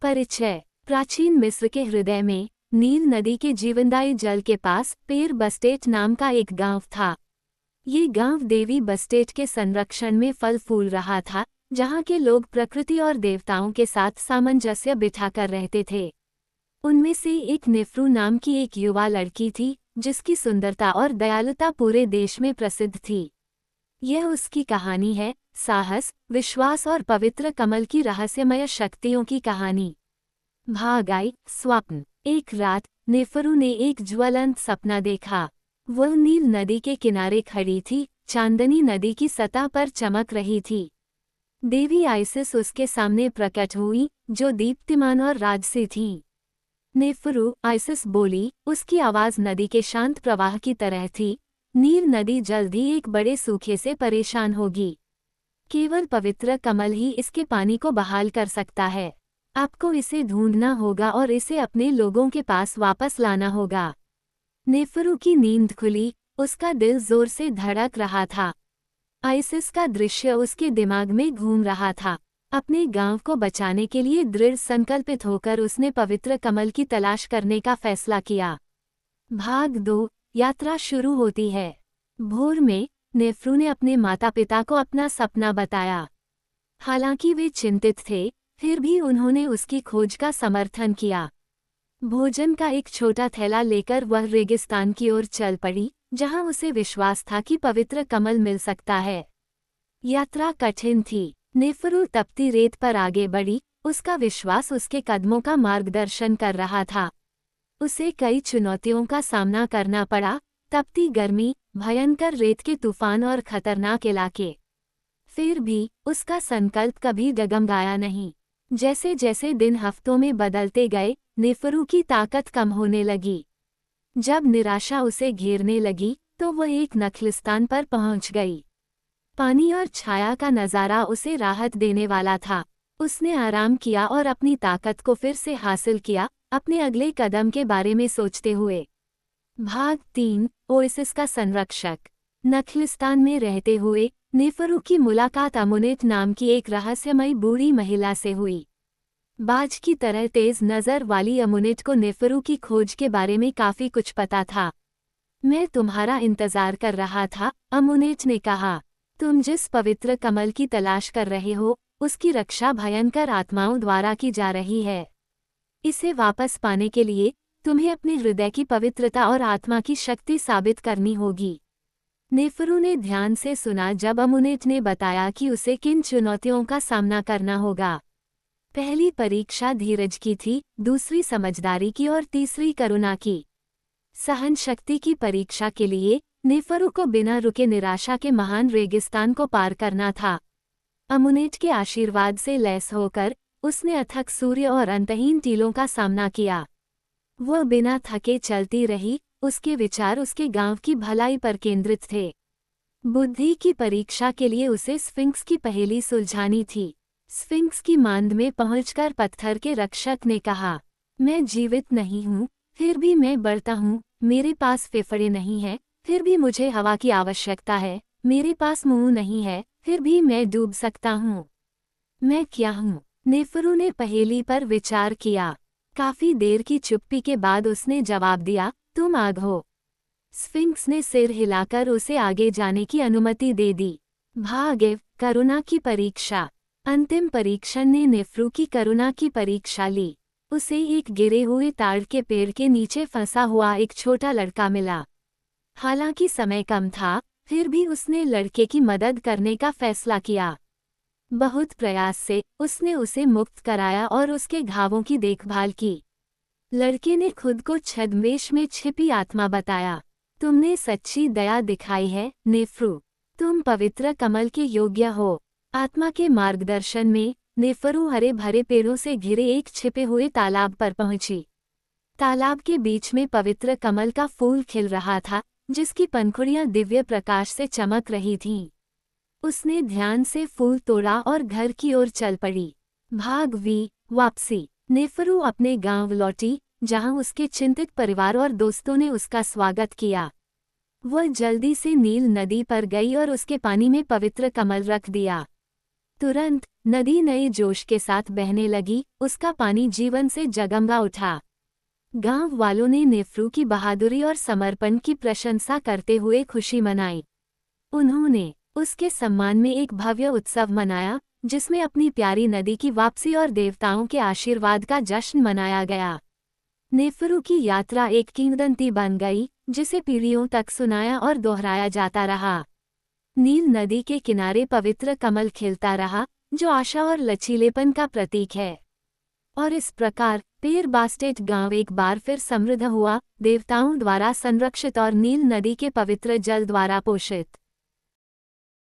परिचय। प्राचीन मिस्र के हृदय में नील नदी के जीवनदायी जल के पास पेर बस्टेट नाम का एक गांव था। ये गांव देवी बस्टेट के संरक्षण में फल फूल रहा था, जहां के लोग प्रकृति और देवताओं के साथ सामंजस्य बिठाकर रहते थे। उनमें से एक नेफ्रू नाम की एक युवा लड़की थी, जिसकी सुंदरता और दयालुता पूरे देश में प्रसिद्ध थी। यह उसकी कहानी है, साहस, विश्वास और पवित्र कमल की रहस्यमय शक्तियों की कहानी। भाग आई स्वप्न। एक रात नेफरू ने एक ज्वलंत सपना देखा। वह नील नदी के किनारे खड़ी थी, चांदनी नदी की सतह पर चमक रही थी। देवी आइसिस उसके सामने प्रकट हुई, जो दीप्तिमान और राजसी थी। नेफरू, आइसिस बोली, उसकी आवाज नदी के शांत प्रवाह की तरह थी। नील नदी जल्द ही एक बड़े सूखे से परेशान होगी। केवल पवित्र कमल ही इसके पानी को बहाल कर सकता है। आपको इसे ढूंढना होगा और इसे अपने लोगों के पास वापस लाना होगा। नेफरू की नींद खुली, उसका दिल जोर से धड़क रहा था। आइसिस का दृश्य उसके दिमाग में घूम रहा था। अपने गांव को बचाने के लिए दृढ़ संकल्पित होकर उसने पवित्र कमल की तलाश करने का फैसला किया। भाग 2। यात्रा शुरू होती है। भोर में नेफ्रू ने अपने माता पिता को अपना सपना बताया। हालांकि वे चिंतित थे, फिर भी उन्होंने उसकी खोज का समर्थन किया। भोजन का एक छोटा थैला लेकर वह रेगिस्तान की ओर चल पड़ी, जहां उसे विश्वास था कि पवित्र कमल मिल सकता है। यात्रा कठिन थी। नेफरू तपती रेत पर आगे बढ़ी, उसका विश्वास उसके कदमों का मार्गदर्शन कर रहा था। उसे कई चुनौतियों का सामना करना पड़ा, तपती गर्मी, भयंकर रेत के तूफान और खतरनाक इलाके। फिर भी उसका संकल्प कभी डगमगाया नहीं। जैसे जैसे दिन हफ्तों में बदलते गए, नेफरू की ताकत कम होने लगी। जब निराशा उसे घेरने लगी, तो वह एक नखलिस्तान पर पहुंच गई। पानी और छाया का नज़ारा उसे राहत देने वाला था। उसने आराम किया और अपनी ताकत को फिर से हासिल किया, अपने अगले कदम के बारे में सोचते हुए। भाग 3। ओएसिस का संरक्षक। नखलिस्तान में रहते हुए नेफरू की मुलाकात अमुनेट नाम की एक रहस्यमयी बूढ़ी महिला से हुई। बाज की तरह तेज नज़र वाली अमुनेट को नेफरू की खोज के बारे में काफ़ी कुछ पता था। मैं तुम्हारा इंतज़ार कर रहा था, अमुनेट ने कहा। तुम जिस पवित्र कमल की तलाश कर रहे हो, उसकी रक्षा भयंकर आत्माओं द्वारा की जा रही है। इसे वापस पाने के लिए तुम्हें अपने हृदय की पवित्रता और आत्मा की शक्ति साबित करनी होगी। नेफरू ने ध्यान से सुना जब अमुनेट ने बताया कि उसे किन चुनौतियों का सामना करना होगा। पहली परीक्षा धीरज की थी, दूसरी समझदारी की और तीसरी करुणा की। सहन शक्ति की परीक्षा के लिए नेफरू को बिना रुके निराशा के महान रेगिस्तान को पार करना था। अमुनेट के आशीर्वाद से लैस होकर उसने अथक सूर्य और अंतहीन टीलों का सामना किया। वह बिना थके चलती रही, उसके विचार उसके गांव की भलाई पर केंद्रित थे। बुद्धि की परीक्षा के लिए उसे स्फिंक्स की पहेली सुलझानी थी। स्फिंक्स की मांद में पहुंचकर पत्थर के रक्षक ने कहा, मैं जीवित नहीं हूँ, फिर भी मैं बढ़ता हूँ। मेरे पास फेफड़े नहीं है, फिर भी मुझे हवा की आवश्यकता है। मेरे पास मुंह नहीं है, फिर भी मैं डूब सकता हूँ। मैं क्या हूँ? नेफरू ने पहेली पर विचार किया। काफी देर की चुप्पी के बाद उसने जवाब दिया, तुम आग हो। स्फिंक्स ने सिर हिलाकर उसे आगे जाने की अनुमति दे दी। भाग करुणा की परीक्षा। अंतिम परीक्षण ने नेफरू की करुणा की परीक्षा ली। उसे एक गिरे हुए ताड़ के पेड़ के नीचे फंसा हुआ एक छोटा लड़का मिला। हालांकि समय कम था, फिर भी उसने लड़के की मदद करने का फैसला किया। बहुत प्रयास से उसने उसे मुक्त कराया और उसके घावों की देखभाल की। लड़के ने खुद को छद्मवेश में छिपी आत्मा बताया। तुमने सच्ची दया दिखाई है, नेफरू। तुम पवित्र कमल के योग्य हो। आत्मा के मार्गदर्शन में नेफरू हरे भरे पेड़ों से घिरे एक छिपे हुए तालाब पर पहुंची। तालाब के बीच में पवित्र कमल का फूल खिल रहा था, जिसकी पंखुड़ियां दिव्य प्रकाश से चमक रही थीं। उसने ध्यान से फूल तोड़ा और घर की ओर चल पड़ी। भाग 2। वापसी। नेफरू अपने गांव लौटी, जहां उसके चिंतित परिवार और दोस्तों ने उसका स्वागत किया। वह जल्दी से नील नदी पर गई और उसके पानी में पवित्र कमल रख दिया। तुरंत नदी नए जोश के साथ बहने लगी, उसका पानी जीवन से जगमगा उठा। गांव वालों ने नेफ्रू की बहादुरी और समर्पण की प्रशंसा करते हुए खुशी मनाई। उन्होंने उसके सम्मान में एक भव्य उत्सव मनाया, जिसमें अपनी प्यारी नदी की वापसी और देवताओं के आशीर्वाद का जश्न मनाया गया। नेफ्रू की यात्रा एक किंवदंती बन गई, जिसे पीढ़ियों तक सुनाया और दोहराया जाता रहा। नील नदी के किनारे पवित्र कमल खिलता रहा, जो आशा और लचीलेपन का प्रतीक है। और इस प्रकार पेर बास्टेट गांव एक बार फिर समृद्ध हुआ, देवताओं द्वारा संरक्षित और नील नदी के पवित्र जल द्वारा पोषित।